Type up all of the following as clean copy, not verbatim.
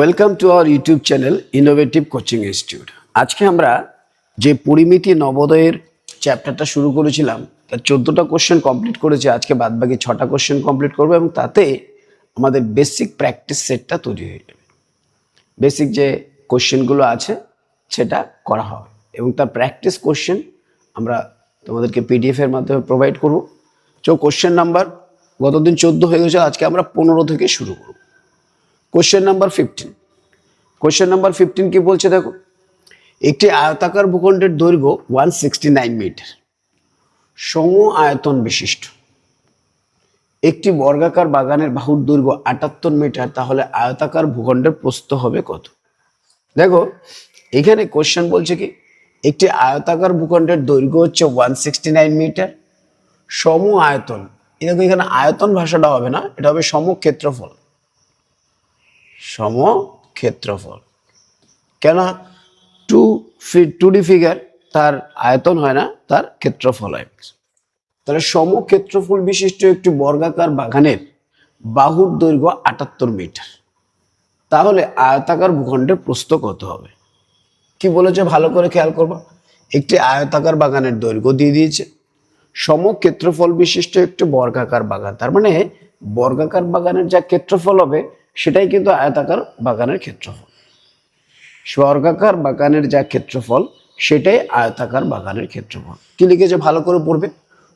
Welcome to our YouTube channel innovative coaching institute. আজকে আমরা যে পরিমিতি নবোদয়ের চ্যাপ্টারটা শুরু করেছিলাম তার 14টা কোশ্চেন কমপ্লিট করেছি। আজকে বাদবাকি 6টা কোশ্চেন কমপ্লিট করবো এবং তাতে আমাদের বেসিক প্র্যাকটিস সেটটা তৈরি হয়ে যাবে। বেসিক যে কোশ্চেনগুলো আছে সেটা করা হবে এবং তার প্র্যাকটিস কোশ্চেন আমরা তোমাদেরকে পিডিএফের মাধ্যমে প্রোভাইড করবো। কোশ্চেন নাম্বার গতদিন 14 হয়ে গেছে, আজকে আমরা 15 থেকে শুরু করব। Question number 15। কোশ্চেন নাম্বার 15 কি বলছে দেখো, একটি আয়তাকার ভূখণ্ডের দৈর্ঘ্য 169 মিটার, সম আয়তন বিশিষ্ট একটি বর্গাকার বাগানের বাহুর দৈর্ঘ্য 78 মিটার, তাহলে আয়তাকার ভূখণ্ডের প্রস্থ হবে কত? দেখো এখানে কোশ্চেন বলছে কি, একটি আয়তাকার ভূখণ্ডের দৈর্ঘ্য হচ্ছে 169 মিটার, সম আয়তন, দেখো এখানে আয়তন ভাষাটা হবে না, এটা হবে সমক্ষেত্রফল। সমক্ষেত্রফল কেন? 2D ফিগার, তার আয়তন হয় না, তার ক্ষেত্রফল হয়। তাহলে সমক্ষেত্রফল বিশিষ্ট একটি বর্গাকার বাগানের বাহুর দৈর্ঘ্য 78 মিটার, তাহলে আয়তাকার ভূখণ্ডের প্রস্থ কত হবে? কি বলেছে ভালো করে খেয়াল করবা। একটি আয়তাকার বাগানের দৈর্ঘ্য দিয়ে দিয়েছে, সমক্ষেত্রফল বিশিষ্ট একটি বর্গাকার বাগান, তার মানে বর্গাকার বাগানের যা ক্ষেত্রফল হবে সেটাই কিন্তু আয়তাকার বাগানের ক্ষেত্রফল। বর্গাকার বাগানের যা ক্ষেত্রফল সেটাই আয়তাকার বাগানের ক্ষেত্রফল। কি লিখেছে ভালো করে পড়বে,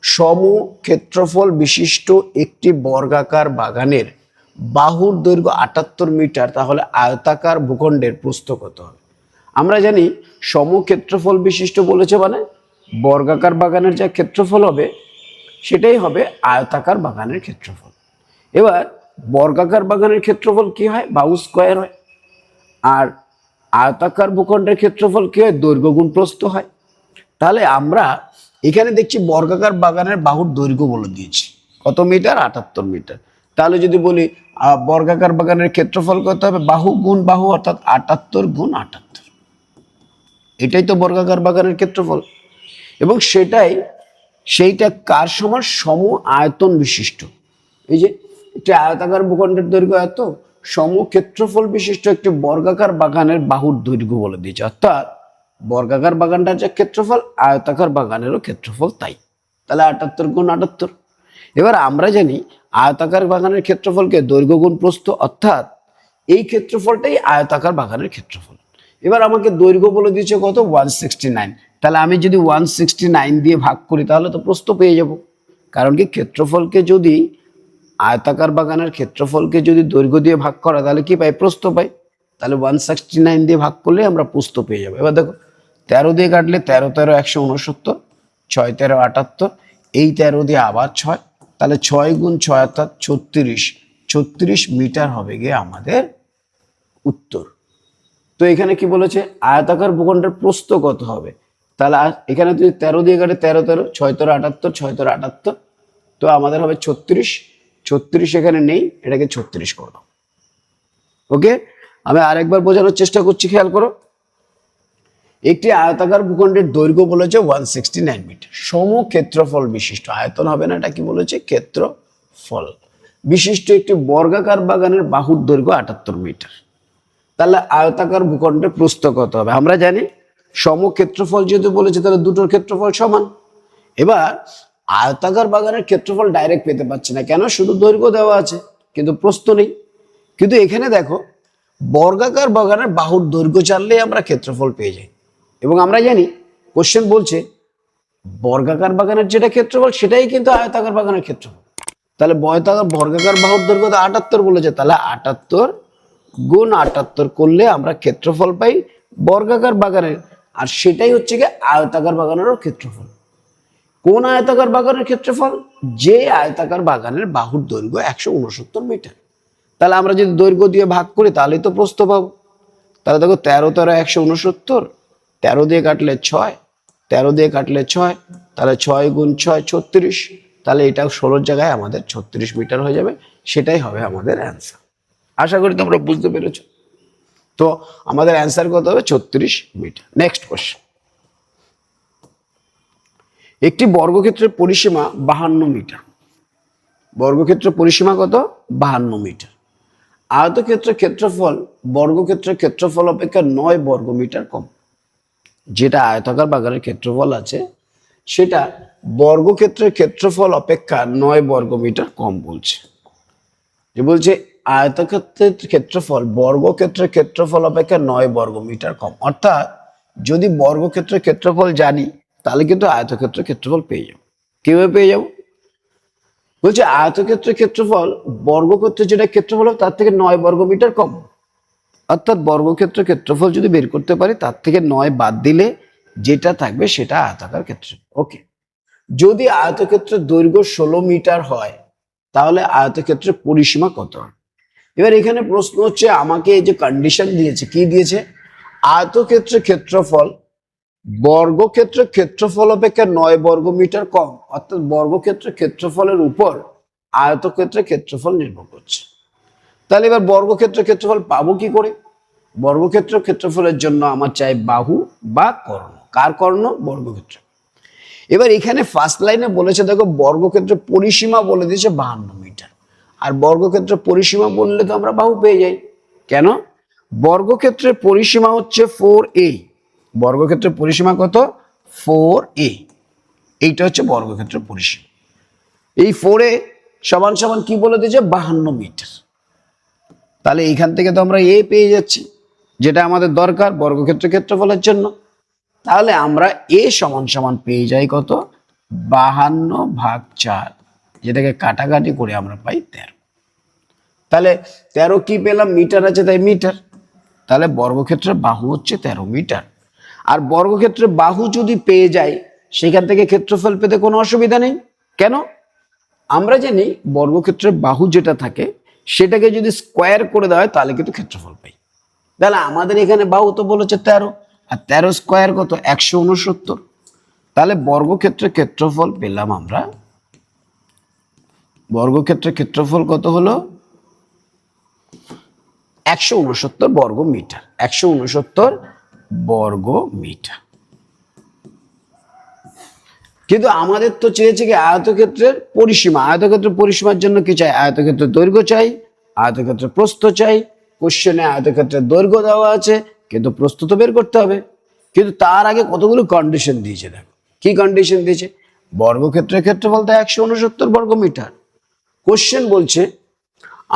সমক্ষেত্রফল বিশিষ্ট একটি বর্গাকার বাগানের বাহুর দৈর্ঘ্য 78 মিটার, তাহলে আয়তাকার ভূখণ্ডের প্রস্থ কত হবে? আমরা জানি সমক্ষেত্রফল বিশিষ্ট বলেছে মানে বর্গাকার বাগানের যা ক্ষেত্রফল হবে সেটাই হবে আয়তাকার বাগানের ক্ষেত্রফল। এবার বর্গাকার বাগানের ক্ষেত্রফল কি হয়? বাহু স্কয়ার হয়। আর আয়তাকার ভূখণ্ডের ক্ষেত্রফল কি হয়? দৈর্ঘ্য গুণ প্রস্থ হয়। তাহলে আমরা এখানে দেখছি বর্গাকার বাগানের বাহুর দৈর্ঘ্য বলে দিয়েছি কত মিটার? 78 মিটার। তাহলে যদি বলি বর্গাকার বাগানের ক্ষেত্রফল কত হবে? বাহু গুণ বাহু, অর্থাৎ 78 গুণ 78। এটাই তো বর্গাকার বাগানের ক্ষেত্রফল এবং সেইটা কার সমান? সম আয়তন বিশিষ্ট। এই যে একটি আয়তাকার ভূখণ্ডের দৈর্ঘ্য এত, সমক্ষেত্রফল বিশিষ্ট একটি বর্গাকার বাগানের বাহুর দৈর্ঘ্য বলে দিয়েছে, অর্থাৎ বর্গাকার বাগানটার যে ক্ষেত্রফল আয়তাকার বাগানেরও ক্ষেত্রফল তাই। তাহলে 78 গুণ 78। এবার আমরা জানি আয়তাকার বাগানের ক্ষেত্রফলকে দৈর্ঘ্য গুণ প্রস্থ, অর্থাৎ এই ক্ষেত্রফলটাই আয়তাকার বাগানের ক্ষেত্রফল। এবার আমাকে দৈর্ঘ্য বলে দিয়েছে কত? 169। তাহলে আমি যদি 169 দিয়ে ভাগ করি তাহলে তো প্রস্থ পেয়ে যাব। কারণ কি, ক্ষেত্রফলকে যদি আয়তাকার বাগানের ক্ষেত্রফলকে যদি দৈর্ঘ্য দিয়ে ভাগ করা তাহলে কি পাই? প্রস্থ পাই। তাহলে 169 দিয়ে ভাগ করলে আমরা প্রস্থ পেয়ে যাবো। এবার দেখো 13 দিয়ে কাটলে 13 13 169, 6 13 78, এই 13 দিয়ে আবার 6, তাহলে 6 গুণ 6 অর্থাৎ 36 মিটার হবে গিয়ে আমাদের উত্তর। তো এখানে কি বলেছে? আয়তাকার ভূখণ্ডের প্রস্থ কত হবে? তাহলে এখানে যদি 13 দিয়ে কাটে 13 13 6 13 78, 6 13 78, তো আমাদের হবে 36 এখানে নেই, এটাকে 36 করো। ওকে, আমি আরেকবার বোঝানোর চেষ্টা করছি, খেয়াল করো। একটি আয়তাকার ভূখণ্ডের দৈর্ঘ্য বলেছে 169 মিটার, সমক্ষেত্রফল বিশিষ্ট, আয়তন হবে না, এটা কি বলেছে? ক্ষেত্রফল বিশিষ্ট একটি বর্গাকার বাগানের বাহুর দৈর্ঘ্য 78 মিটার, তাহলে আয়তাকার ভূখণ্ডের প্রস্থ কত হবে? আমরা জানি সমক্ষেত্রফল যেহেতু বলেছে তাহলে দুটোর ক্ষেত্রফল সমান। এবার আয়তাকার বাগানের ক্ষেত্রফল ডাইরেক্ট পেতে পারছি না, কেন? শুধু দৈর্ঘ্য দেওয়া আছে কিন্তু প্রস্থ নেই। কিন্তু এখানে দেখো বর্গাকার বাগানের বাহুর দৈর্ঘ্য জানলেই আমরা ক্ষেত্রফল পেয়ে যাই। এবং আমরা জানি কোশ্চেন বলছে বর্গাকার বাগানের যেটা ক্ষেত্রফল সেটাই কিন্তু আয়তাকার বাগানের ক্ষেত্রফল। তাহলে বর্গাকার বাহুর দৈর্ঘ্য তো 78 বলেছে, তাহলে 78 গুণ 78 করলে আমরা ক্ষেত্রফল পাই বর্গাকার বাগানের, আর সেটাই হচ্ছে গিয়ে আয়তাকার বাগানেরও ক্ষেত্রফল। কোন আয়তাকার বাগানের ক্ষেত্রফল? যে আয়তাকার বাগানের বাহুর দৈর্ঘ্য 169 মিটার। তাহলে আমরা যদি দৈর্ঘ্য দিয়ে ভাগ করি তাহলেই তো প্রস্থ পাবো। তাহলে দেখো 13 13 169, 13 দিয়ে কাটলে 6, 13 দিয়ে কাটলে 6, তাহলে 6 গুণ 6 36, তাহলে এটা 16 জায়গায় আমাদের 36 মিটার হয়ে যাবে। সেটাই হবে আমাদের অ্যান্সার। আশা করি তোমরা বুঝতে পেরেছো। তো আমাদের অ্যান্সার কত হবে? 36 মিটার। নেক্সট কোশ্চেন, একটি বর্গক্ষেত্রের পরিসীমা 52 মিটার, বর্গক্ষেত্র পরিসীমা কত? 52 মিটার। আয়তক্ষেত্রের ক্ষেত্রফল বর্গক্ষেত্রের ক্ষেত্রফল অপেক্ষা 9 বর্গমিটার কম। যেটা আয়তাকার বাগানের ক্ষেত্রফল আছে সেটা বর্গক্ষেত্রের ক্ষেত্রফল অপেক্ষা 9 বর্গমিটার কম বলছে। যে বলছে আয়তক্ষেত্রের ক্ষেত্রফল বর্গক্ষেত্রের ক্ষেত্রফল অপেক্ষা 9 বর্গমিটার কম। অর্থাৎ যদি বর্গক্ষেত্রের ক্ষেত্রফল জানি তাহলে কিন্তু আয়তক্ষেত্রের ক্ষেত্রফল পেয়ে যাবো। কিভাবে পেয়ে যাবো? বলছে আয়তক্ষেত্রের ক্ষেত্রফল বর্গক্ষেত্রের যেটা ক্ষেত্রফল হবে তার থেকে 9 বর্গমিটার কম। অর্থাৎ বর্গক্ষেত্রের ক্ষেত্রফল যদি বের করতে পারি তার থেকে 9 বাদ দিলে যেটা থাকবে সেটা আয়তাকার ক্ষেত্র। ওকে, যদি আয়তক্ষেত্রের দৈর্ঘ্য 16 মিটার হয় তাহলে আয়তক্ষেত্রের পরিসীমা কত হয়? এবার এখানে প্রশ্ন হচ্ছে, আমাকে এই যে কন্ডিশন দিয়েছে, কি দিয়েছে? আয়তক্ষেত্রের ক্ষেত্রফল বর্গক্ষেত্রের ক্ষেত্রফল অপেক্ষা 9 বর্গমিটার কম। অর্থাৎ বর্গক্ষেত্রের ক্ষেত্রফলের উপর আয়তক্ষেত্রের ক্ষেত্রফল নির্ভর করছে। তাহলে এবার বর্গক্ষেত্রের ক্ষেত্রফল পাবো কি করে? বর্গক্ষেত্রের ক্ষেত্রফলের জন্য আমার চাই বাহু বা কর্ণ। কার কর্ণ? বর্গক্ষেত্র। এবার এখানে ফার্স্ট লাইনে বলেছে, দেখো বর্গক্ষেত্রের পরিসীমা বলে দিয়েছে 52 মিটার। আর বর্গক্ষেত্রের পরিসীমা বললে তো আমরা বাহু পেয়ে যাই। কেন? বর্গক্ষেত্রের পরিসীমা হচ্ছে 4a। বর্গক্ষেত্রের পরিসীমা কত? 4a। এইটা হচ্ছে বর্গক্ষেত্রের পরিসীমা। এই 4a সমান সমান কি বলে দিয়েছে? 52 মিটার। তাহলে এইখান থেকে তো আমরা এ পেয়ে যাচ্ছি, যেটা আমাদের দরকার বর্গক্ষেত্রের ক্ষেত্রফলের জন্য। তাহলে আমরা এ সমান সমান পেয়ে যাই কত? 52/4, যেটাকে কাটাকাটি করে আমরা পাই 13। তাহলে 13 কি পেলাম? মিটার আছে তাই মিটার। তাহলে বর্গক্ষেত্রের বাহু হচ্ছে 13 মিটার। আর বর্গক্ষেত্রের বাহু যদি পেয়ে যাই সেখান থেকে ক্ষেত্রফল পেতে কোনো অসুবিধা নেই। কেন? আমরা জানি বর্গক্ষেত্রের বাহু যেটা থাকে সেটাকে যদি স্কোয়ার করে দেওয়া হয় তাহলে কিন্তু ক্ষেত্রফল পাই। তাহলে আমাদের এখানে বাহু তো বলেছে 13, আর 13 স্কোয়ার কত? 169। তাহলে বর্গক্ষেত্রের ক্ষেত্রফল পেলাম আমরা, বর্গক্ষেত্রের ক্ষেত্রফল কত হলো? 169 বর্গ মিটার। 169 বর্গ মিটার। কিন্তু আমাদের তো চেয়েছে কি আয়তক্ষেত্রের পরিসীমা। আয়তক্ষেত্রের পরিসীমার জন্য কি চাই? আয়তক্ষেত্রের দৈর্ঘ্য চাই, আয়তক্ষেত্রের প্রস্থ চাই। কোশ্চেনে আয়তক্ষেত্রের দৈর্ঘ্য দেওয়া আছে কিন্তু প্রস্থ তো বের করতে হবে। কিন্তু তার আগে কতগুলো কন্ডিশন দিয়েছে। দেখো কি কন্ডিশন দিয়েছে? বর্গক্ষেত্রের ক্ষেত্রফল তো 169 বর্গ মিটার। কোশ্চেন বলছে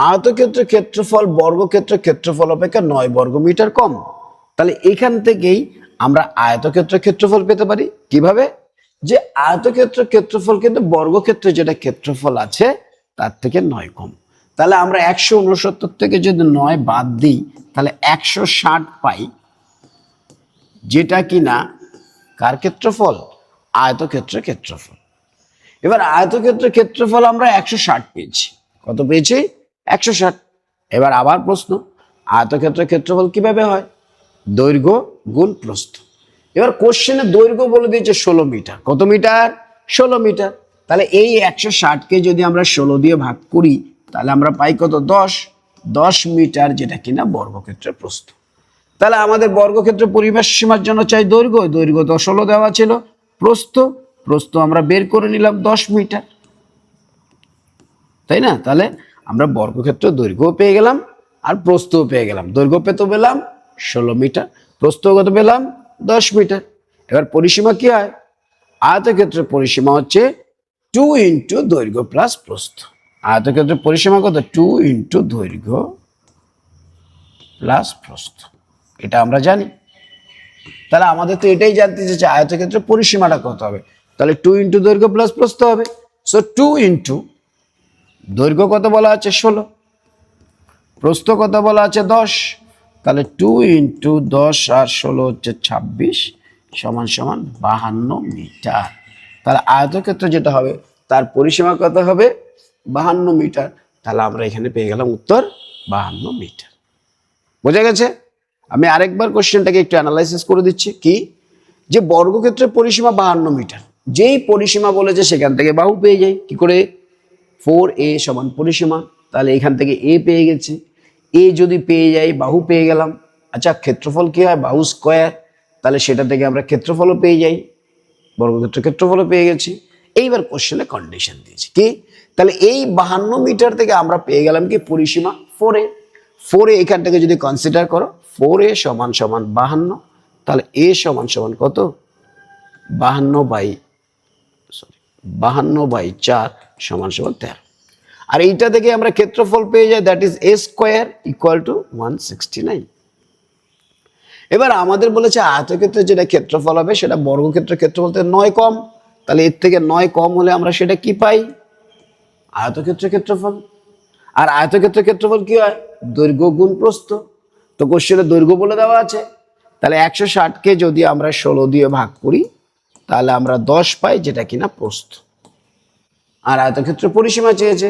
আয়তক্ষেত্রের ক্ষেত্রফল বর্গক্ষেত্রের ক্ষেত্রফল অপেক্ষা 9 বর্গ মিটার কম। তাহলে এখান থেকেই আমরা আয়তক্ষেত্রের ক্ষেত্রফল পেতে পারি। কিভাবে? যে আয়তক্ষেত্রের ক্ষেত্রফল কিন্তু বর্গক্ষেত্রে যেটা ক্ষেত্রফল আছে তার থেকে 9 কম। তাহলে আমরা 169 থেকে যদি 9 বাদ দিই তাহলে 160 পাই, যেটা কিনা কার ক্ষেত্রফল? আয়তক্ষেত্রের ক্ষেত্রফল। এবার আয়তক্ষেত্রের ক্ষেত্রফল আমরা 160 পেয়েছি। কত পেয়েছি? 160। এবার আবার প্রশ্ন, আয়তক্ষেত্রের ক্ষেত্রফল কিভাবে হয়? দৈর্ঘ্য গুণ প্রস্থ। এবার কোশ্চেনে দৈর্ঘ্য বলে দিয়েছে 16 মিটার। কত মিটার? 16 মিটার। তাহলে এই 160কে যদি আমরা 16 দিয়ে ভাগ করি তাহলে আমরা পাই কত? 10 মিটার, যেটা কিনা বর্গক্ষেত্রের প্রস্থ। তাহলে আমাদের বর্গক্ষেত্রের পরিসীমার জন্য চাই দৈর্ঘ্য। দৈর্ঘ্য তো 16 দেওয়া ছিল। প্রস্থ আমরা বের করে নিলাম 10 মিটার, তাই না? তাহলে আমরা বর্গক্ষেত্রের দৈর্ঘ্য পেয়ে গেলাম আর প্রস্থও পেয়ে গেলাম। দৈর্ঘ্য পেতে পেলাম 16 মিটার, প্রস্থ কত পেলাম? 10 মিটার। এবার পরিসীমা কি হয়? আয়তক্ষেত্রের পরিসীমা হচ্ছে 2 ইন্টু দৈর্ঘ্য প্লাস প্রস্থ। আয়তক্ষেত্রের পরিসীমা কত? 2 ইন্টু দৈর্ঘ্য প্লাস প্রস্থ। এটা আমরা জানি। তাহলে আমাদের তো এটাই জানতে চাইছে আয়তক্ষেত্রের পরিসীমাটা কত হবে। তাহলে 2 ইন্টু দৈর্ঘ্য প্লাস প্রস্থ হবে। সো 2 ইন্টু দৈর্ঘ্য কত বলা আছে? 16। প্রস্থ কত বলা আছে? 10। তাহলে 2 ইন্টু 10 আর 16 হচ্ছে 26 সমান সমান 52 মিটার। তাহলে আয়তক্ষেত্র যেটা হবে তার পরিসীমা কত হবে? 52 মিটার। তাহলে আমরা এখানে পেয়ে গেলাম উত্তর 52 মিটার। বোঝা গেছে? আমি আরেকবার কোশ্চেনটাকে একটু অ্যানালাইসিস করে দিচ্ছি। কি? যে বর্গক্ষেত্রের পরিসীমা 52 মিটার, যেই পরিসীমা বলেছে সেখান থেকে বাহু পেয়ে যাই। কি করে? 4a সমান পরিসীমা। তাহলে এখান থেকে এ পেয়ে গেছি। এ যদি পেয়ে যাই বাহু পেয়ে গেলাম। আচ্ছা ক্ষেত্রফল কি হয়? বাহু স্কোয়ার। তাহলে সেটা থেকে আমরা ক্ষেত্রফলও পেয়ে যাই, বর্গক্ষেত্রের ক্ষেত্রফলও পেয়ে গেছি। এইবার কোশ্চেনে কন্ডিশন দিয়েছি কি? তাহলে এই 52 মিটার থেকে আমরা পেয়ে গেলাম কি? পরিসীমা 4a। 4a এখান থেকে যদি কনসিডার করো 4a সমান সমান 52, তাহলে a সমান সমান কত 52/4 সমান সমান 13। আর এইটা থেকে আমরা ক্ষেত্রফল পেয়ে যাই, that is a square equal to 169। এবার আমাদের বলেছে আয়তক্ষেত্রের যেটা ক্ষেত্রফল হবে সেটা বর্গক্ষেত্রের ক্ষেত্রফল থেকে 9 কম, তাহলে এর থেকে 9 কম হলে আমরা সেটা কি পাই, আয়তক্ষেত্রের ক্ষেত্রফল। আর আয়তক্ষেত্রের ক্ষেত্রফল কি হয়, দৈর্ঘ্য গুণ প্রস্থ। তো কোশ্চেনে দৈর্ঘ্য বলে দেওয়া আছে, তাহলে 160কে যদি আমরা 16 দিয়ে ভাগ করি তাহলে আমরা 10 পাই, যেটা কিনা প্রস্থ। আর আয়তক্ষেত্র পরিসীমা চেয়েছে,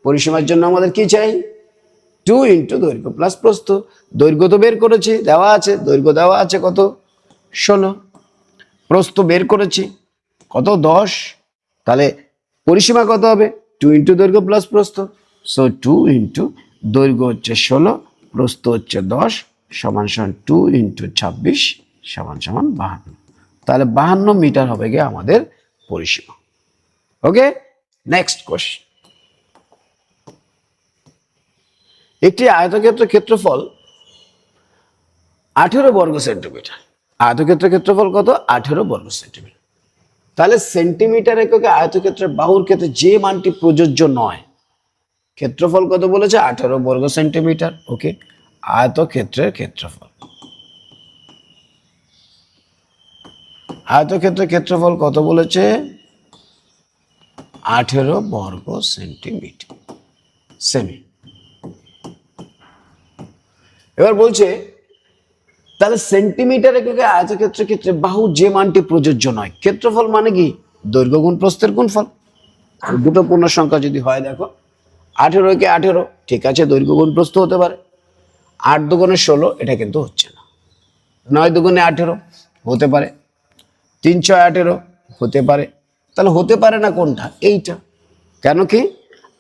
পরিসীমার জন্য আমাদের কি চাই, 2 ইন্টু দৈর্ঘ্য প্লাস প্রস্থ। দৈর্ঘ্য তো বের করেছি, দেওয়া আছে, দৈর্ঘ্য দেওয়া আছে কত 16, প্রস্থ বের করেছি কত 10, তাহলে পরিসীমা কত হবে 2 ইন্টু দৈর্ঘ্য প্লাস প্রস্থ। সো 2 ইন্টু দৈর্ঘ্য হচ্ছে 16, প্রস্থ হচ্ছে 10, সমান সমান 2 ইন্টু 26 সমান সমান 52। তাহলে 52 মিটার হবে গিয়ে আমাদের পরিসীমা। ওকে, নেক্সট কোশ্চেন। একটি আয়তক্ষেত্রের ক্ষেত্রফল 18 বর্গ সেন্টিমিটার। আয়তক্ষেত্রের ক্ষেত্রফল কত 18 বর্গ সেন্টিমিটার। তাহলে সেন্টিমিটার এককে আয়তক্ষেত্রের বাহুর ক্ষেত্রে যে মানটি প্রযোজ্য নয়, ক্ষেত্রফল কত বলেছে 18 বর্গ সেন্টিমিটার। ওকে, আয়তক্ষেত্রের ক্ষেত্রফল, আয়তক্ষেত্রের ক্ষেত্রফল কত বলেছে 18 বর্গ সেন্টিমিটার সেমি। এবার বলছে তাহলে সেন্টিমিটার এককে আয়তক্ষেত্রের ক্ষেত্রে বাহুর যে মানটি প্রযোজ্য নয়, ক্ষেত্রফল মানে কি দৈর্ঘ্য গুণ প্রস্থের গুণফল। দুটো পূর্ণ সংখ্যা যদি হয়, দেখো 18কে 18, ঠিক আছে, দৈর্ঘ্য গুণ প্রস্থ হতে পারে। 8 দুগুণে 16, এটা কিন্তু হচ্ছে না। 9 দুগুণে 18 হতে পারে, 3 6 18 হতে পারে। তাহলে হতে পারে না কোনটা, এইটা। কেন কি,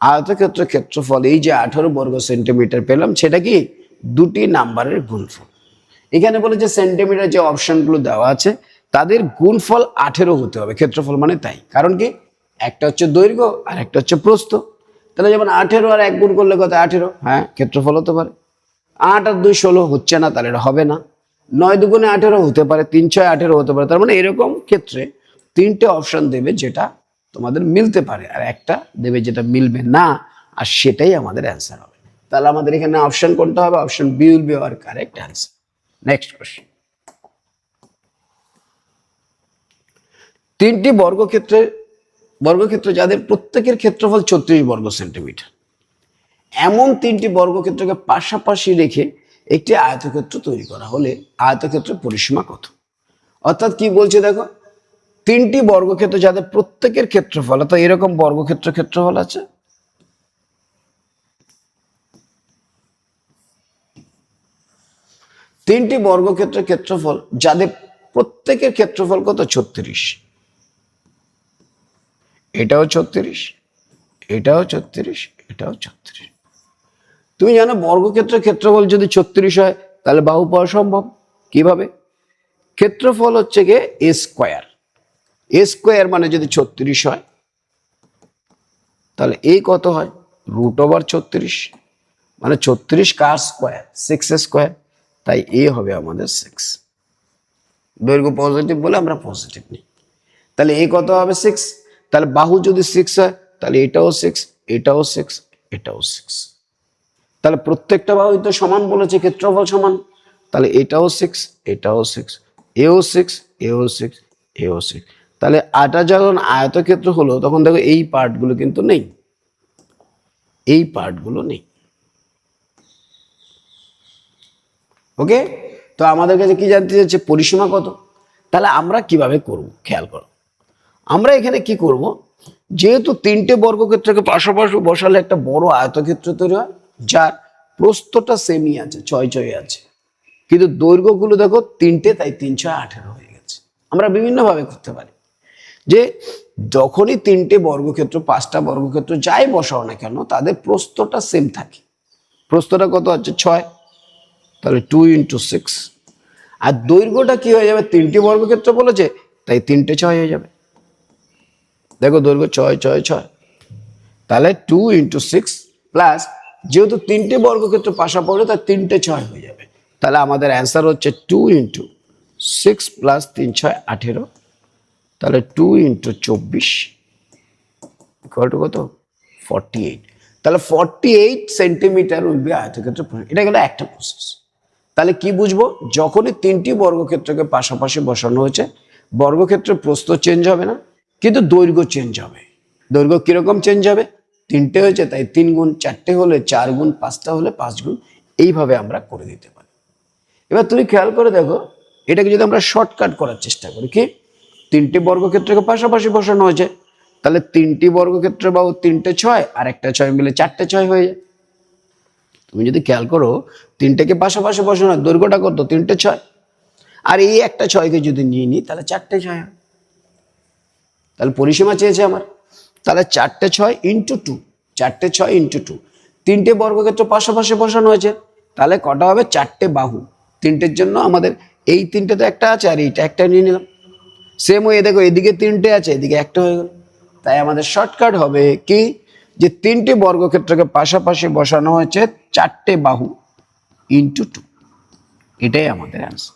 আয়তক্ষেত্রের ক্ষেত্রফল এই যে 18 বর্গ সেন্টিমিটার পেলাম, সেটা কি দুটি নাম্বারের গুণফল। এখানে বলে যে সেন্টিমিটার যে অপশনগুলো দেওয়া আছে তাদের গুণফল 18 হতে হবে, ক্ষেত্রফল মানে তাই। কারণ কি, একটা হচ্ছে দৈর্ঘ্য আর একটা হচ্ছে প্রস্থ। তাহলে যেমন 18 আর 1 গুণ করলে কত 18, হ্যাঁ ক্ষেত্রফল হতে পারে। 8 আর 2 16 হচ্ছে না, তাহলে এটা হবে না। 9 দুগুণে 18 হতে পারে, 3 6 18 হতে পারে। তার মানে এরকম ক্ষেত্রে তিনটে অপশন দেবে যেটা তোমাদের মিলতে পারে, আর একটা দেবে যেটা মিলবে না, আর সেটাই আমাদের অ্যান্সার হবে। তাহলে আমাদের এখানে অপশন কোনটা হবে, option B will be our correct answer. Next question. তিনটি বর্গক্ষেত্র যাদের প্রত্যেকের ক্ষেত্রফল 36 বর্গ সেন্টিমিটার, এমন তিনটি বর্গক্ষেত্রকে পাশাপাশি রেখে একটি আয়তক্ষেত্র তৈরি করা হলে আয়তক্ষেত্রের পরিসীমা কত। অর্থাৎ কি বলছে দেখো, তিনটি বর্গক্ষেত্র যাদের প্রত্যেকের ক্ষেত্রফল, তো এরকম ক্ষেত্রফল আছে, তিনটি বর্গক্ষেত্রের ক্ষেত্রফল যাদের প্রত্যেকের ক্ষেত্রফল কত 36, এটাও 36, এটাও 36, এটাও 36। তুমি জানো বর্গক্ষেত্রের ক্ষেত্রফল যদি 36 হয় তাহলে বাহু পাওয়া সম্ভব। কিভাবে, ক্ষেত্রফল হচ্ছে গিয়ে এ স্কোয়ার, এ স্কোয়ার মানে যদি 36 হয় তাহলে এ কত হয় √36, মানে 36 কার স্কোয়ার 6 স্কোয়ার, তাই এ হবে আমাদের 6। দৈর্ঘ্য পজিটিভ বলে আমরা পজিটিভ নিই, তাহলে এ কত হবে 6। তাহলে বাহু যদি 6 হয় তাহলে এটাও 6, এটাও 6, এটাও 6। তাহলে প্রত্যেকটা বাহু তো সমান বলেছে, ক্ষেত্রফল সমান, তাহলে এটাও 6, এটাও 6, এও 6, এও 6, এও 6। তাহলে আটা যখন আয়তক্ষেত্র হলো তখন দেখো এই পার্টগুলো কিন্তু নেই, এই পার্টগুলো নেই। ওকে, তো আমাদের কাছে কি জানতে চাইছে, পরিসীমা কত। তাহলে আমরা কিভাবে করব, খেয়াল করো। আমরা এখানে কি করব, যেহেতু তিনটে বর্গক্ষেত্রকে পাশাপাশি বসালে একটা বড় আয়তক্ষেত্র তৈরি হয়, যার প্রস্থটা সেমই আছে, 6 6 আছে, কিন্তু দৈর্ঘ্যগুলো দেখো তিনটে, তাই 3 6 18 হয়ে গেছে। আমরা বিভিন্ন ভাবে করতে পারি, যে যখনই তিনটে বর্গক্ষেত্র, 5টা বর্গক্ষেত্র যাই বসাও না কেন, তাদের প্রস্থটা সেম থাকে। প্রস্থটা কত আছে 6, তাহলে 2 × 6। আর দৈর্ঘ্যটা কি হয়ে যাবে, তিনটি বর্গক্ষেত্র বলেছে তাই 3টে 6 হয়ে যাবে। দেখো দৈর্ঘ্য 6 6 6, তাহলে 2 × 6 প্লাস যেহেতু তিনটে বর্গক্ষেত্র পাশাপাশি তার তিনটে 6 হয়ে যাবে, তাহলে আমাদের অ্যান্সার হচ্ছে 2 × 6 + 3 = 6 18, তাহলে 2 × 24 কত 48, তাহলে 48 সেন্টিমিটার উইল বি আয়তক্ষেত্র। এটা গেল একটা প্রসেস। তাহলে কি বুঝবো, যখনই তিনটি বর্গক্ষেত্রকে পাশাপাশি বসানো হয়েছে বর্গক্ষেত্রের প্রস্থ চেঞ্জ হবে না, কিন্তু দৈর্ঘ্য চেঞ্জ হবে। দৈর্ঘ্য কিরকম চেঞ্জ হবে, তিনটে হয়েছে তাই 3 গুণ, চারটে হলে 4 গুণ, পাঁচটা হলে 5 গুণ, এইভাবে আমরা করে দিতে পারি। এবার তুমি খেয়াল করে দেখো, এটাকে যদি আমরা শর্টকাট করার চেষ্টা করি, কি তিনটি বর্গক্ষেত্রকে পাশাপাশি বসানো হয়েছে, তাহলে তিনটি বর্গক্ষেত্র বাহু তিনটে 6 আর একটা 6 মিলে 4টে 6 হয়ে যায়। তুমি যদি খেয়াল করো তিনটেকে পাশাপাশি বসানো, দৈর্ঘ্যটা কত 3টে 6, আর এই একটা 6কে যদি নিয়ে নিই তাহলে 4টে 6 হয়। তাহলে পরিসীমা চেয়েছে আমার, তাহলে 4টে 6 × 2, 4টে 6 × 2, তিনটে বর্গক্ষেত্র পাশাপাশি বসানো হয়েছে, তাহলে কটা হবে 4টে বাহু। তিনটের জন্য আমাদের এই তিনটেতে একটা আছে আর এইটা একটা নিয়ে নিলাম। সেম ওয়ে দেখো এদিকে তিনটে আছে, এদিকে একটা হয়ে গেল। তাই আমাদের শর্টকাট হবে কি, যে তিনটে বর্গক্ষেত্রকে পাশাপাশি বসানো হয়েছে 4টে বাহু × 2, এটাই আমাদের অ্যান্সার।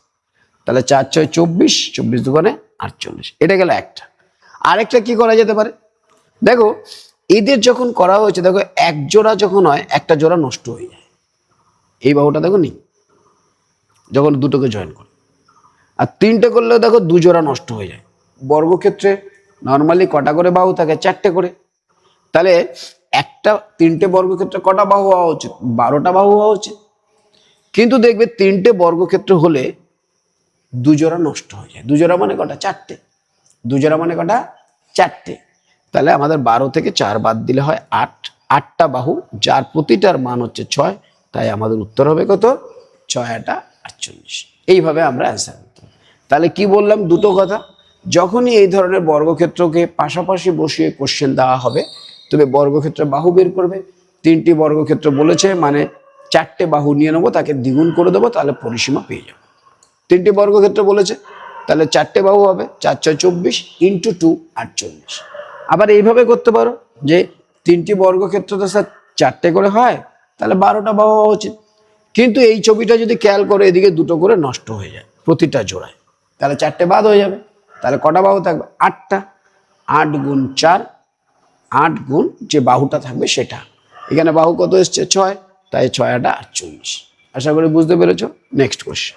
তাহলে 4 × 6 = 24, 24 দুগুণে 48, এটা গেল একটা। আরেকটা কি করা যেতে পারে, দেখো এদের যখন করা হয়েছে, দেখো এক জোড়া যখন হয় একটা জোড়া নষ্ট হয়ে যায়, এই বাহুটা দেখো নেই যখন দুটোকে জয়েন করে, আর তিনটে করলেও দেখো 2 জোড়া নষ্ট হয়ে যায়। বর্গক্ষেত্রে নর্মালি কটা করে বাহু থাকে, 4টে করে। তাহলে একটা তিনটে বর্গক্ষেত্রে কটা বাহু হওয়া উচিত, 12টা বাহু হওয়া উচিত। কিন্তু দেখবে তিনটে বর্গক্ষেত্র হলে 2 জোড়া নষ্ট হয়ে যায়। 2 জোড়া মানে কটা, 4টে। 2 জোড়া মানে কটা, 4টে। তাহলে আমাদের 12 থেকে 4 বাদ দিলে হয় 8, 8টা বাহু, যার প্রতিটার মান হচ্ছে 6। তাই আমাদের উত্তর হবে কত, 6 × 8 = 48। এইভাবে আমরা অ্যান্সার করতে। তাহলে কি বললাম, দুটো কথা, যখনই এই ধরনের বর্গক্ষেত্রকে পাশাপাশি বসিয়ে কোশ্চেন দেওয়া হবে, তবে বর্গক্ষেত্রের বাহু বের করবে। তিনটি বর্গক্ষেত্র বলেছে মানে 4টে বাহু নিয়ে নেবো, তাকে দ্বিগুণ করে দেবো, তাহলে পরিসীমা পেয়ে যাবো। তিনটি বর্গক্ষেত্র বলেছে, তাহলে 4টে বাহু হবে, 4 × 6 = 24, × 2 = 48। আবার এইভাবে করতে পারো যে তিনটি বর্গক্ষেত্র তো স্যার 4টে করে হয়, তাহলে 12টা বাহু হওয়া উচিত। কিন্তু এই ছবিটা যদি খেয়াল করে এদিকে দুটো করে নষ্ট হয়ে যায় প্রতিটা জোড়ায়, তাহলে 4টে বাদ হয়ে যাবে। তাহলে কটা বাহু থাকবে, 8টা। 8 × 4, 8 গুণ যে বাহুটা থাকবে সেটা। এখানে বাহু কত এসছে, 6, তাই 6 × 8 = 48। আশা করি বুঝতে পেরেছো। নেক্সট কোশ্চেন,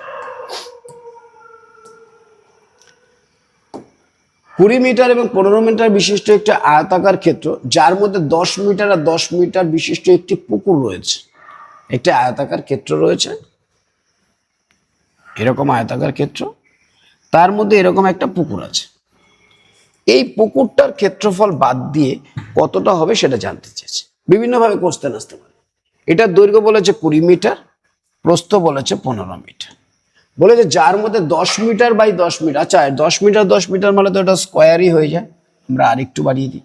20 মিটার এবং 15 মিটার বিশিষ্ট একটি আয়তাকার ক্ষেত্র, যার মধ্যে 10 মিটার আর 10 মিটার বিশিষ্ট একটি পুকুর রয়েছে। একটি আয়তাকার ক্ষেত্র রয়েছে, এরকম আয়তাকার ক্ষেত্র, তার মধ্যে এরকম একটা পুকুর আছে। এই পুকুরটার ক্ষেত্রফল বাদ দিয়ে কতটা হবে সেটা জানতে চেয়েছে। বিভিন্নভাবে কোশ্চেন আসতে পারে। এটার দৈর্ঘ্য বলেছে 20 মিটার, প্রস্থ বলেছে 15 মিটার, বলেছে যার মধ্যে 10 মিটার বাই 10 মিটার। আচ্ছা 10 মিটার 10 মিটার মানে তো এটা স্কোয়ারই হয়ে যায়, আমরা আরেকটু বাড়িয়ে দিই।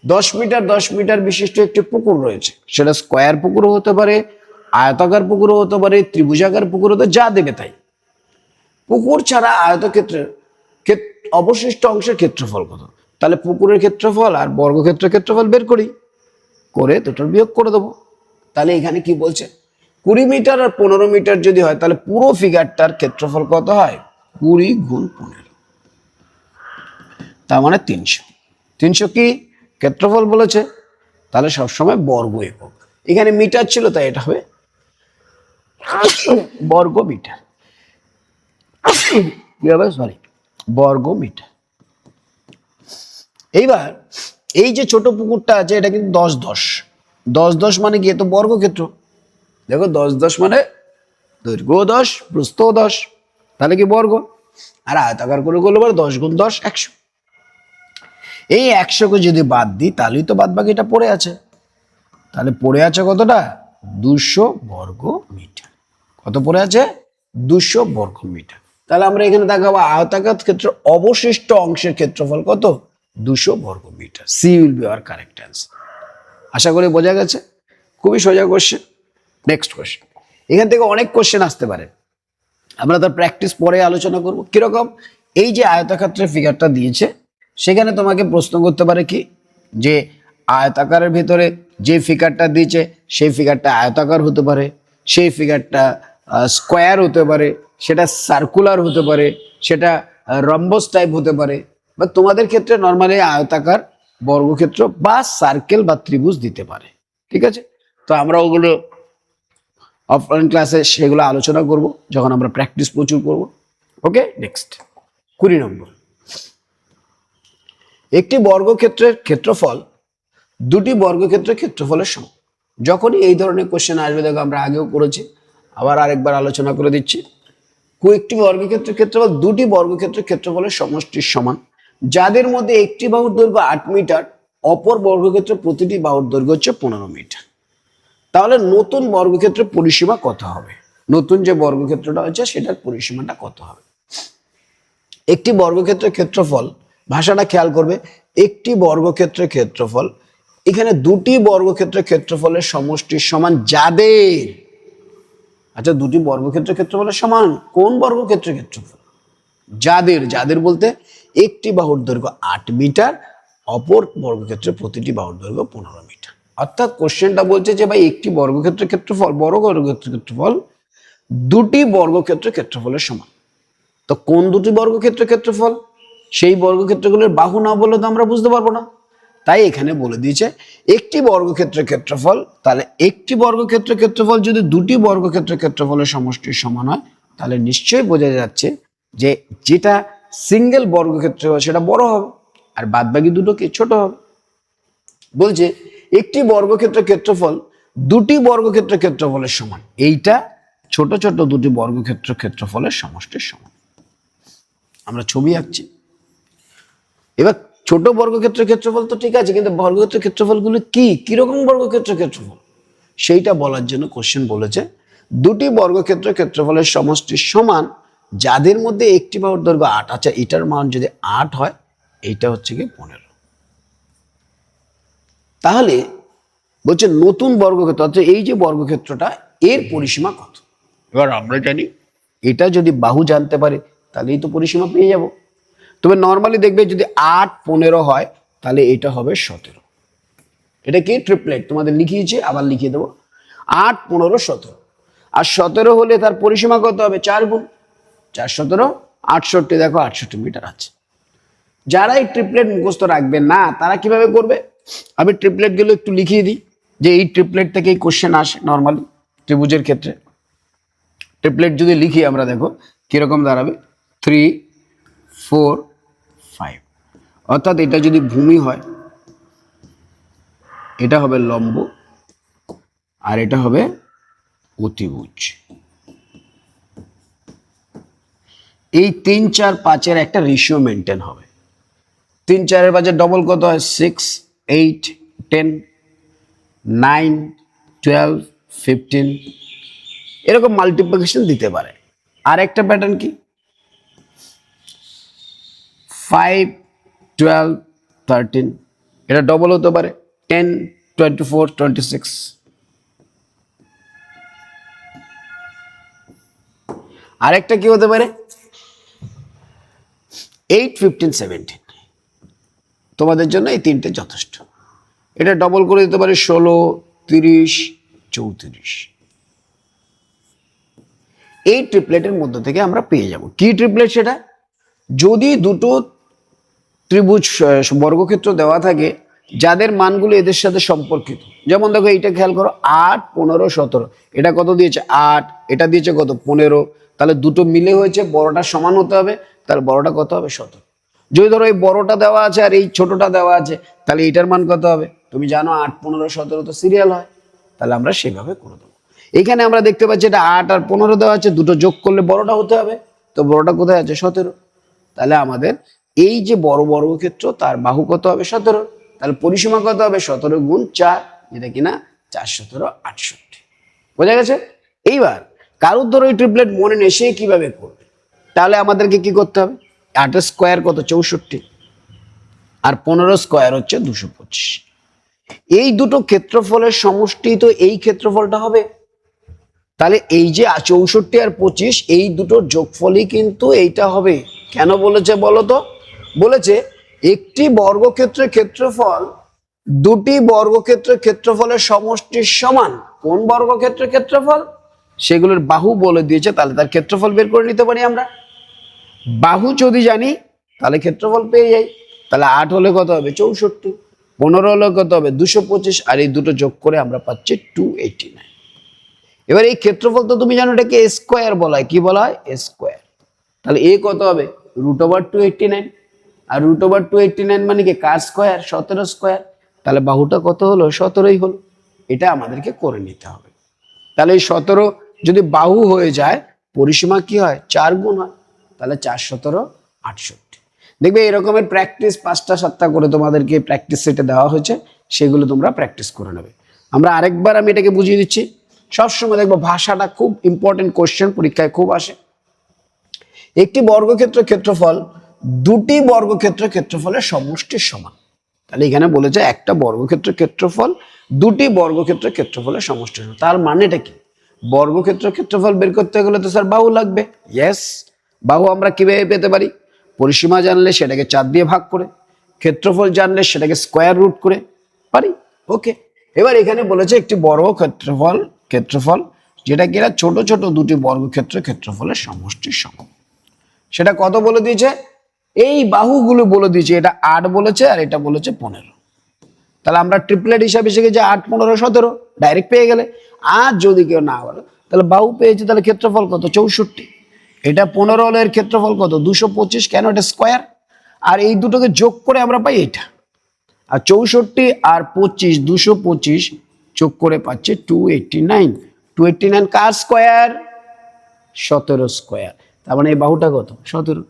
10 মিটার 10 মিটার বিশিষ্ট একটি পুকুর রয়েছে, সেটা স্কোয়ার পুকুরও হতে পারে, আয়তাকার পুকুরও হতে পারে, ত্রিভুজাকার পুকুর হতে, যা দেবে তাই। পুকুর ছাড়া আয়তক্ষেত্রের অবশিষ্ট অংশের ক্ষেত্রফল কত, তাহলে পুকুরের ক্ষেত্রফল আর বর্গক্ষেত্রের ক্ষেত্রফল বের করি, করে দুটোর বিয়োগ করে দেবো। তাহলে এখানে কি বলছে, 20 মিটার আর 15 মিটার যদি হয় তাহলে পুরো ফিগারটার ক্ষেত্রফল কত হয়, 20 × 15, তার মানে 300। 300 কি ক্ষেত্রফল বলেছে, তাহলে সবসময় বর্গ একক। এখানে মিটার ছিল তাই এটা হবে বর্গ মিটার, কি হবে, সরি, বর্গ মিটার। এইবার এই যে ছোট পুকুরটা আছে এটা কিন্তু 10 10, 10 10 মানে কি, তো বর্গক্ষেত্র। দেখো 10 10 মানে দৈর্ঘ্য 10, প্রস্থ 10, তাহলে কি বর্গ। আর আয়তাকার করে করলে 10 × 10 = 100। এই 100কে যদি বাদ দিই তাহলেই তো বাদ বাকিটা পড়ে আছে। তাহলে পড়ে আছে কতটা, 200 বর্গ মিটার। কত পড়ে আছে, 200 বর্গ মিটার। তাহলে আমরা এখানে দেখাবো আয়তাকার ক্ষেত্রের অবশিষ্ট অংশের ক্ষেত্রফল কত, 200 বর্গ মিটার। She will be our correct answer. আশা করি বোঝা গেছে, খুবই সোজা কোশ্চেন। নেক্সট কোশ্চেন, এখান থেকে অনেক কোশ্চেন আসতে পারে, আমরা তার প্র্যাকটিস পরে আলোচনা করব। কিরকম, এই যে আয়তাক্ষেত্রের ফিগারটা দিয়েছে সেখানে তোমাকে প্রশ্ন করতে পারে কি, যে আয়তাকারের ভিতরে যে ফিগারটা দিয়েছে সেই ফিগারটা আয়তাকার হতে পারে, সেই ফিগারটা স্কোয়ার হতে পারে, সেটা সার্কুলার হতে পারে, সেটা রম্বস টাইপ হতে পারে, বা তোমাদের ক্ষেত্রে নর্মালি আয়তাকার, বর্গক্ষেত্র বা সার্কেল বা ত্রিভুজ দিতে পারে। ঠিক আছে, তো আমরা ওগুলো অফলাইন ক্লাসে সেগুলো আলোচনা করব যখন আমরা প্র্যাকটিস প্রচুর করব। ওকে, নেক্সট 20 নম্বর। একটি বর্গক্ষেত্রের ক্ষেত্রফল দুটি বর্গক্ষেত্রের ক্ষেত্রফলের সমান। যখনই এই ধরনের কোশ্চেন আসবে, দেখো আমরা আগেও করেছি, আবার আরেকবার আলোচনা করে দিচ্ছি। একটি বর্গক্ষেত্রের ক্ষেত্রফল দুটি বর্গক্ষেত্রের ক্ষেত্রফলের সমষ্টির সমান, যাদের মধ্যে একটি বাহুর দৈর্ঘ্য 8 মিটার, অপর বর্গক্ষেত্রের প্রতিটি বাহুর দৈর্ঘ্য হচ্ছে 15 মিটার। তাহলে নতুন বর্গক্ষেত্রের পরিসীমা কত হবে? নতুন যে বর্গক্ষেত্রটা হচ্ছে সেটার পরিসীমাটা কত হবে? একটি বর্গক্ষেত্রের ক্ষেত্রফল, ভাষাটা খেয়াল করবে, একটি বর্গক্ষেত্রের ক্ষেত্রফল, এখানে দুটি বর্গক্ষেত্রের ক্ষেত্রফলের সমষ্টির সমান যাদের, আচ্ছা দুটি বর্গক্ষেত্রের ক্ষেত্রফলের সমান কোন বর্গক্ষেত্রের ক্ষেত্রফল? যাদের, যাদের বলতে একটি বাহুর দৈর্ঘ্য 8 মিটার, অপর বর্গক্ষেত্রের প্রতিটি বাহুর দৈর্ঘ্য 15 মিটার। অর্থাৎ কোশ্চেনটা বলছে যে ভাই একটি বর্গক্ষেত্রের ক্ষেত্রফল, বড় বর্গক্ষেত্রের ক্ষেত্রফল দুটি বর্গক্ষেত্রের ক্ষেত্রফলের সমান। তো কোন দুটি বর্গক্ষেত্রের ক্ষেত্রফল? সেই বর্গক্ষেত্রগুলোর বাহু না বললে তো আমরা বুঝতে পারবো না। তাই এখানে বলে দিয়েছে একটি বর্গক্ষেত্রের ক্ষেত্রফল। তাহলে একটি বর্গক্ষেত্রের ক্ষেত্রফল যদি দুটি বর্গক্ষেত্রের ক্ষেত্রফলের সমষ্টির সমান হয়, তাহলে নিশ্চয়ই বোঝা যাচ্ছে যে যেটা সিঙ্গেল বর্গক্ষেত্র সেটা বড় হবে আর বাদ বাকি দুটো কি ছোট হবে। বলছে একটি বর্গক্ষেত্রের ক্ষেত্রফল দুটি বর্গক্ষেত্রের ক্ষেত্রফলের সমান, এইটা ছোট ছোট দুটি বর্গক্ষেত্রের ক্ষেত্রফলের সমষ্টির সমান। আমরা ছবি আঁকছি। এবার ছোট বর্গক্ষেত্রের ক্ষেত্রফল তো ঠিক আছে, কিন্তু বর্গক্ষেত্রের ক্ষেত্রফলগুলো কি কিরকম বর্গক্ষেত্রের ক্ষেত্রফল সেইটা বলার জন্য কোশ্চেন বলেছে দুটি বর্গক্ষেত্রের ক্ষেত্রফলের সমষ্টির সমান, যাদের মধ্যে একটি বাহুর দৈর্ঘ্য 8। আচ্ছা এটার মান যদি 8 হয়, এইটা হচ্ছে কি 15। তাহলে বলছে নতুন বর্গক্ষেত্র, অর্থাৎ এই যে বর্গক্ষেত্রটা এর পরিসীমা কত? এবার আমরা জানি এটা যদি বাহু জানতে পারি তাহলেই তো পরিসীমা পেয়ে যাব। তবে নর্মালি দেখবে যদি 8 15 হয় তাহলে এটা হবে 17। এটা কি ট্রিপলেট তোমাদের লিখিয়েছি, আবার লিখিয়ে দেবো। 8 15 17, আর 17 হলে তার পরিসীমা কত হবে? 4 গুণ 4 17 68। দেখো 68 মিটার আছে। যারা এই ট্রিপলেট মুখস্থ রাখবে না তারা কিভাবে করবে? আমি ট্রিপলেট গুলো একটু লিখিয়ে দিই, যে এই ট্রিপলেট থেকে এই কোশ্চেন আসে নর্মালি ত্রিভুজের ক্ষেত্রে। ট্রিপলেট যদি লিখি আমরা, দেখো কিরকম দাঁড়াবে, 3 4 5। অর্থাৎ এটা যদি ভূমি হয়, এটা হবে লম্ব আর এটা হবে অতিভুজ। এই 3 4 5 এর একটা রেশিও মেনটেন হবে। 3 4 এর বাজে ডবল কত হয়? 6 8 10 9 12 15, এরকম মাল্টিপ্লিকেশন দিতে পারে। আর একটা প্যাটার্ন কি, 5 12 13, এটা ডবল হতে পারে 10 24 26। আরেকটা কি হতে পারে 8 15 17। তোমাদের জন্য এই তিনটে যথেষ্ট। এটা ডবল করে দিতে পারে 16 30 34। এই ট্রিপলেটের মধ্যে থেকে আমরা পেয়ে যাব কি ট্রিপলেট? সেটা যদি দুটো ত্রিভুজ বর্গক্ষেত্র দেওয়া থাকে যাদের মানগুলো এদের সাথে সম্পর্কিত। যেমন দেখো এইটা খেয়াল করো, 8 15 17, এটা কত দিয়েছে 8, এটা দিয়েছে কত 15, তাহলে দুটো মিলে হয়েছে, বড়টা সমান হতে হবে, তাহলে বড়টা কত হবে 17। যদি ধরো এই বড়টা দেওয়া আছে আর এই ছোটটা দেওয়া আছে, তাহলে এইটার মান কত হবে? তুমি জানো 8 15 17 তো সিরিয়াল হয়, তাহলে আমরা সেভাবে করে দেবো। এখানে আমরা দেখতে পাচ্ছি এটা 8 আর 15 দেওয়া আছে, দুটো যোগ করলে বড়টা হতে হবে, তো বড়টা কোথায় আছে 17। তাহলে আমাদের এই যে বড় বর্গক্ষেত্র তার বাহু কত হবে 17, তাহলে পরিসীমা কত হবে 17 গুণ 4, যেটা কিনা 4 17 68। বোঝা গেছে? এইবার কারোর ধরো এই ট্রিপলেট মনে নেই, সে কিভাবে করবে? তাহলে আমাদেরকে কি করতে হবে, 8 স্কোয়ার কত 64, আর 15 স্কোয়ার হচ্ছে 225। এই দুটো ক্ষেত্রফলের সমষ্টি তো এই ক্ষেত্রফলটা হবে। তাহলে এই যে 64 আর 25, এই দুটোর যোগফলই কিন্তু এইটা হবে। কেন বলেছে বলো তো? বলেছে একটি বর্গক্ষেত্রের ক্ষেত্রফল দুটি বর্গক্ষেত্রের ক্ষেত্রফলের সমষ্টির সমান। কোন বর্গক্ষেত্রের ক্ষেত্রফল? সেগুলোর বাহু বলে দিয়েছে, তাহলে তার ক্ষেত্রফল বের করে নিতে পারি আমরা। বাহু যদি জানি তাহলে ক্ষেত্রফল পেয়ে যাই। তাহলে 8 হলে কত হবে? 64। 15 হলে কত হবে? 225। আর এই দুটো যোগ করে আমরা পাচ্ছি 289। এবার এই ক্ষেত্রফল তো তুমি জানো এটাকে স্কোয়ার বলা হয়। কি বলা হয়? স্কোয়ার। তাহলে এ কত হবে? √289। আর √289 মানে কি? কার স্কোয়ার? 17 স্কোয়ার। তাহলে বাহুটা কত হলো? 17ই হলো। এটা আমাদেরকে করে নিতে হবে। তাহলে এই 17 যদি বাহু হয়ে যায়, পরিসীমা কি হয়? 4 গুণ হয়। তাহলে 4 17 68। দেখবে এরকমের প্র্যাকটিস 5টা 7টা করে তোমাদেরকে প্র্যাকটিস সেটে দেওয়া হয়েছে, সেগুলো তোমরা প্র্যাকটিস করে নেবে। আমি এটাকে বুঝিয়ে দিচ্ছি। সবসময় দেখবো ভাষাটা খুব ইম্পর্টেন্ট, কোশ্চেন পরীক্ষায় খুব আসে। একটি বর্গক্ষেত্রের ক্ষেত্রফল দুটি বর্গক্ষেত্রের ক্ষেত্রফলের সমষ্টির সমান। তাহলে এখানে বলেছে একটা বর্গক্ষেত্রের ক্ষেত্রফল দুটি বর্গক্ষেত্রের ক্ষেত্রফলের সমষ্টির সমান। তার মানেটা কি? বর্গক্ষেত্রের ক্ষেত্রফল বের করতে গেলে তো স্যার বাহু লাগবে। ইয়েস, বাহু আমরা কিভাবে পেতে পারি? পরিসীমা জানলে সেটাকে 4 দিয়ে ভাগ করে, ক্ষেত্রফল জানলে সেটাকে স্কোয়ার রুট করে পারি। ওকে, এবার এখানে বলেছে একটি ক্ষেত্রফল যেটা কিনা ছোট ছোট দুটি বর্গক্ষেত্রের ক্ষেত্রফলের সমষ্টির সমান। সেটা কত বলে দিয়েছে? এই বাহুগুলো বলে দিয়েছে। এটা 8 বলেছে আর এটা বলেছে 15। তাহলে আমরা ট্রিপলেট হিসাবে শিখেছি 8 15 17, ডাইরেক্ট পেয়ে গেলে। আর যদি কেউ না বলে তাহলে বাহু পেয়েছে, তাহলে ক্ষেত্রফল কত? 64। এটা 15 হলে এর ক্ষেত্রফল কত? 225। কেন? এটা স্কোয়ার। আর এই দুটোকে যোগ করে আমরা পাই এটা। আর 64 আর 25, 225 যোগ করে পাচ্ছে 289। 289 কার স্কোয়ার? 17 স্কোয়ার। তার মানে এই বাহুটা কত? 17।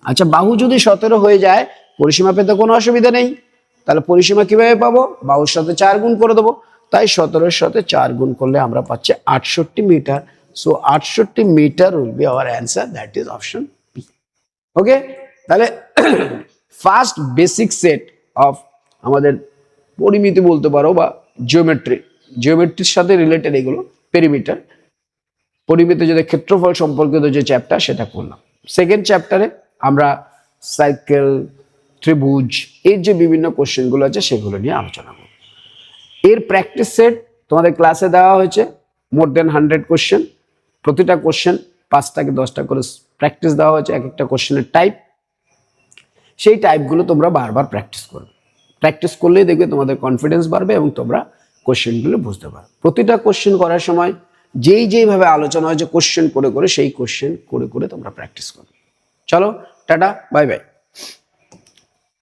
আচ্ছা, বাহু যদি 17 হয়ে যায়, পরিসীমা পেতে কোনো অসুবিধা নেই। তাহলে পরিসীমা কিভাবে পাবো? বাহুর সাথে 4 গুণ করে দেবো। তাই 17-এর সাথে 4 গুণ করলে আমরা পাচ্ছি 68 meter. So 68 meter will be our answer, that is option B. Okay, তাহলে ফার্স্ট বেসিক সেট অফ আমাদের পরিমিতি বলতে পারো বা জিওমেট্রির সাথে রিলেটেড এগুলো, পেরিমিটার, পরিমিতি যদি ক্ষেত্রফল সম্পর্কিত যে চ্যাপ্টার সেটা করলাম। সেকেন্ড চ্যাপ্টারে আমরা সার্কেল, ত্রিভুজ, এর যে বিভিন্ন কোশ্চেনগুলো আছে সেগুলো নিয়ে আলোচনা করব। এর প্র্যাকটিস সেট তোমাদের ক্লাসে দেওয়া হয়েছে, মোর দেন 100 কোশ্চেন। প্রতিটা কোশ্চেন 5 থেকে 10টা করে প্র্যাকটিস দেওয়া হয়েছে, এক একটা কোশ্চেনের টাইপ। সেই টাইপগুলো তোমরা বারবার প্র্যাকটিস করবে। প্র্যাকটিস করলেই দেখবে তোমাদের কনফিডেন্স বাড়বে এবং তোমরা কোশ্চেনগুলো বুঝতে পারবে। প্রতিটা কোশ্চেন করার সময় যেইভাবে আলোচনা হয় যে কোশ্চেন করে করে, সেই কোশ্চেন করে করে তোমরা প্র্যাকটিস করবে। চলো, টাটা, বাই বাই।